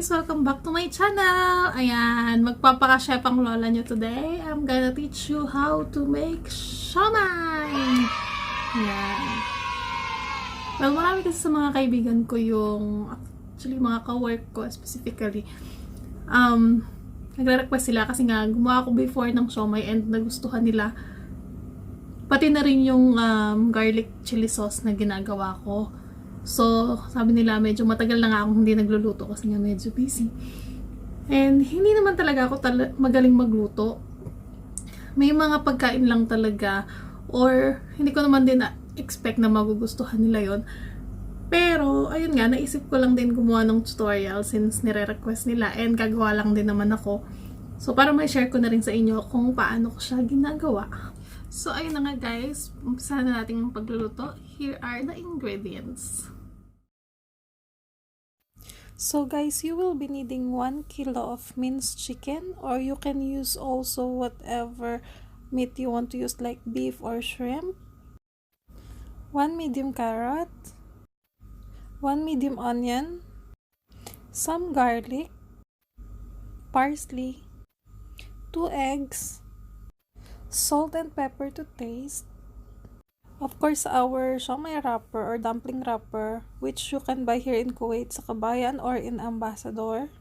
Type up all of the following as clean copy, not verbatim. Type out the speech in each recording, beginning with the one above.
guys! Welcome back to my channel! Ayan, magpapaka-chef ang lola nyo today. I'm gonna teach you how to make Shomai! Ayan. Well, marami kasi sa mga kaibigan ko yung, actually mga ka-work ko specifically, nagre-request sila kasi nga gumawa ako before ng Shomai and nagustuhan nila. Pati na rin yung garlic chili sauce na ginagawa ko. So, sabi nila medyo matagal na nga akong hindi nagluluto kasi nga medyo busy. And hindi naman talaga ako magaling magluto. May mga pagkain lang talaga or hindi ko naman din expect na magugustuhan nila yon. Pero, ayun nga, naisip ko lang din gumawa ng tutorial since nire-request nila and gagawa lang din naman ako. So, para may share ko na rin sa inyo kung paano ko siya ginagawa. So, ayun na nga guys, umpisahan na natin yung pagluluto. Here are the ingredients. So guys, you will be needing 1 kilo of minced chicken, or you can use also whatever meat you want to use like beef or shrimp. 1 medium carrot, 1 medium onion, some garlic, parsley, 2 eggs, salt and pepper to taste. Of course, our Shomai wrapper or dumpling wrapper, which you can buy here in Kuwait sa Kabayan or in Ambassador.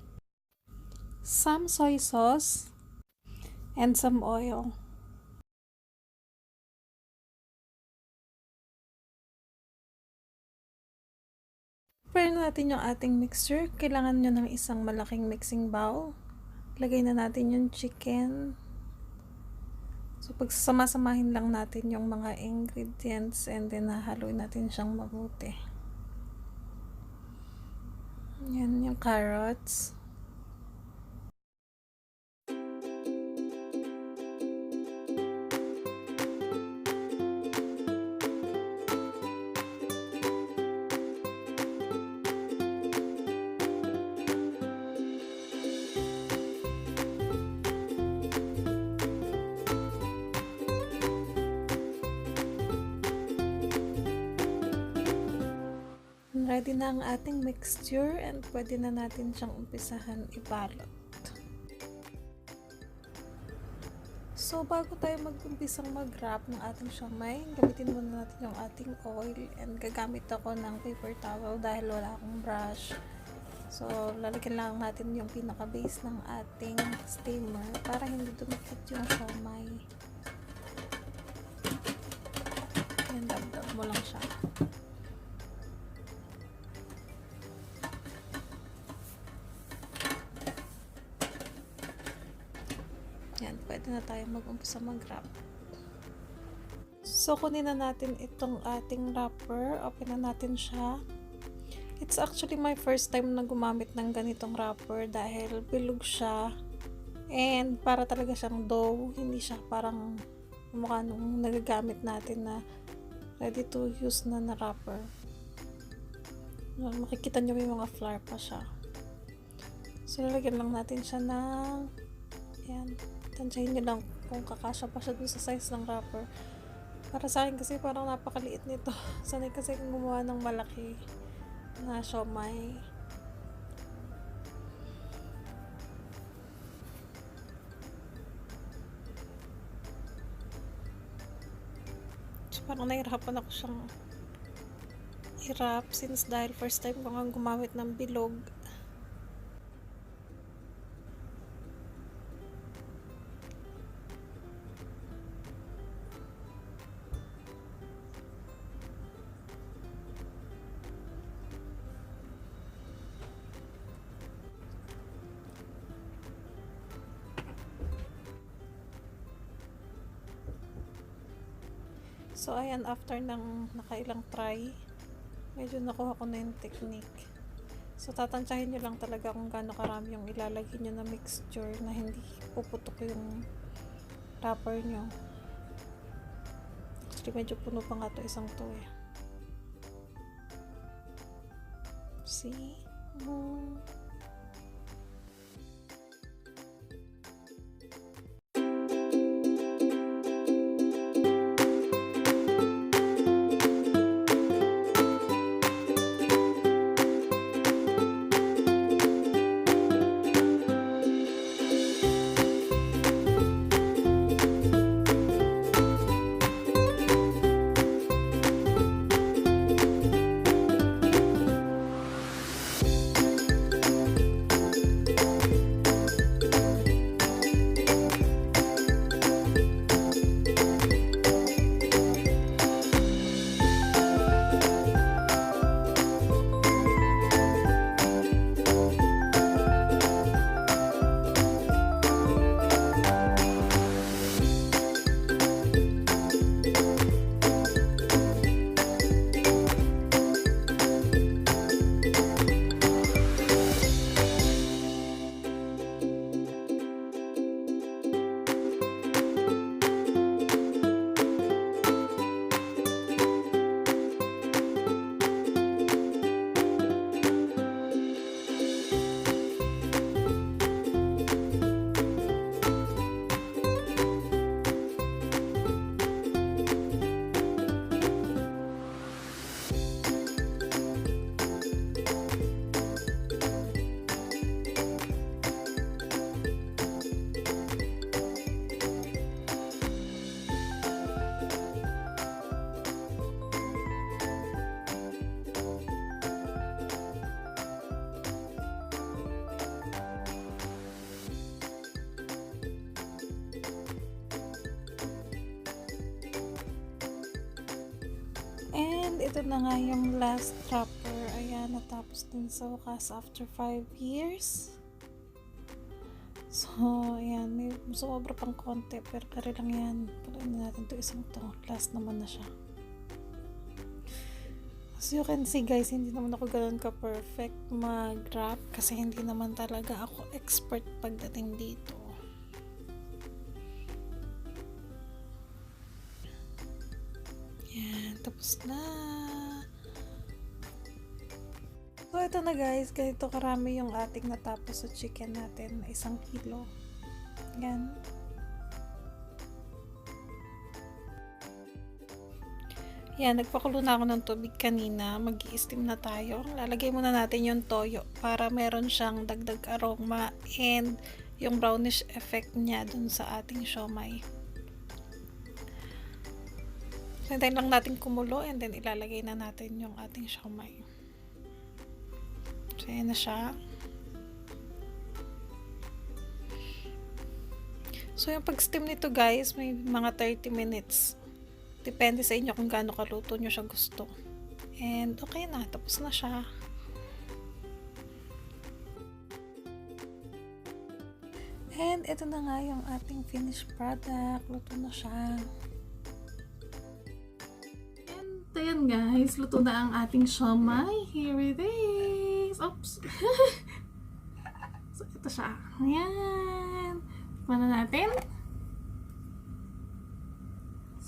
Some soy sauce and some oil. Prepare natin yung ating mixture. Kailangan nyo ng isang malaking mixing bowl. Lagay na natin yung chicken. So, pagsasama-samahin lang natin yung mga ingredients and then hahaluin natin siyang mabuti. Yan yung carrots. Ready na ang ating mixture and pwede na natin siyang umpisahan ibalot. So, bago tayo mag-umpisang mag-wrap ng ating Shomai, gamitin muna natin yung ating oil and gagamit ako ng paper towel dahil wala akong brush. So, lalagyan lang natin yung pinaka-base ng ating steamer para hindi dumikit yung Shomai. Yan, dab-dab mo lang siya. Yan, pwede na tayo mag-umpisa mag-wrap. So, kunin na natin itong ating wrapper. Open na natin siya. It's actually my first time na gumamit ng ganitong wrapper dahil bilog siya. And para talaga siyang dough. Hindi siya parang mukha nung nagagamit natin na ready to use na wrapper. Makikita nyo may mga flour pa siya. So, lalagyan lang natin siya ng yan. Tansyahin nyo lang kung kakasya pa siya dun sa size ng wrapper. Para sa akin kasi parang napakaliit nito. Sanay kasi gumawa ng malaki na Shomai. So, parang nahirapan ako siyang i-wrap since dahil first time ko nga gumamit ng bilog. So, ayan, after ng nakailang try, medyo nakuha ko na yung technique. So, tatansyahin nyo lang talaga kung gaano karami yung ilalagay nyo na mixture na hindi puputok yung wrapper nyo. Actually, medyo puno pa nga to isang to eh. See? And ito na nga yung last wrapper. Ayan, natapos din sa wakas after 5 years. So, ayan, may sobra pang konti, pero kare lang yan. Palain na natin to isang to. Last naman na siya. As you can see guys, hindi naman ako ganun ka-perfect mag-wrap kasi hindi naman talaga ako expert pagdating dito. Ayan, tapos na. So, ito na guys. Ganito karami yung ating natapos sa chicken natin. 1 kilo. Yan. Yan, nagpakulo na ako ng tubig kanina. Mag-i-steam na tayo. Lalagay muna natin yung toyo para meron siyang dagdag aroma and yung brownish effect niya dun sa ating siomai. So, hintayin lang natin kumulo and then ilalagay na natin yung ating siomai. So, ayan na siya. So, yung pag-steam nito guys, may mga 30 minutes. Depende sa inyo kung gaano kaluto nyo siya gusto. And, okay na. Tapos na siya. And, ito na nga yung ating finished product. Luto na siya. And, ayan guys. Luto na ang ating siomai. Here it is. Oops. So, ito siya. Ayan. Tikman na natin.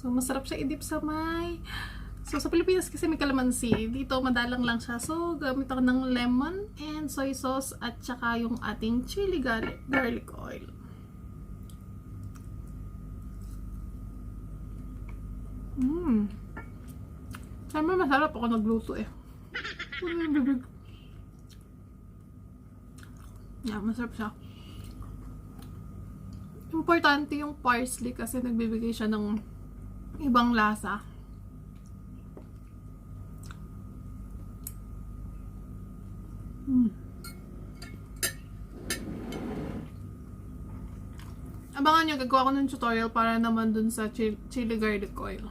So, masarap siya i-dip sa may. So, sa Pilipinas kasi may kalamansi. Dito, madalang lang siya. So, gamit ako ng lemon and soy sauce at saka yung ating chili garlic oil. Siyempre, masarap ako nagluto eh. Yeah, masarap siya. Importante yung parsley kasi nagbibigay siya ng ibang lasa. Abangan nyo, gagawa ko ng tutorial para naman dun sa chili garlic oil.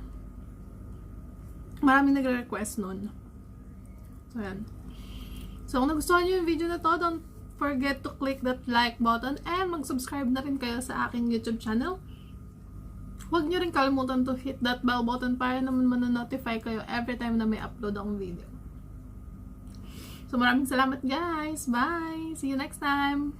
Maraming nagre-request nun. So, yan. So, kung nagustuhan nyo yung video na to, don't forget to click that like button and mag-subscribe na rin kayo sa aking YouTube channel. Huwag nyo rin kalimutan to hit that bell button para naman manonotify kayo every time na may upload akong video. So, maraming salamat guys! Bye! See you next time!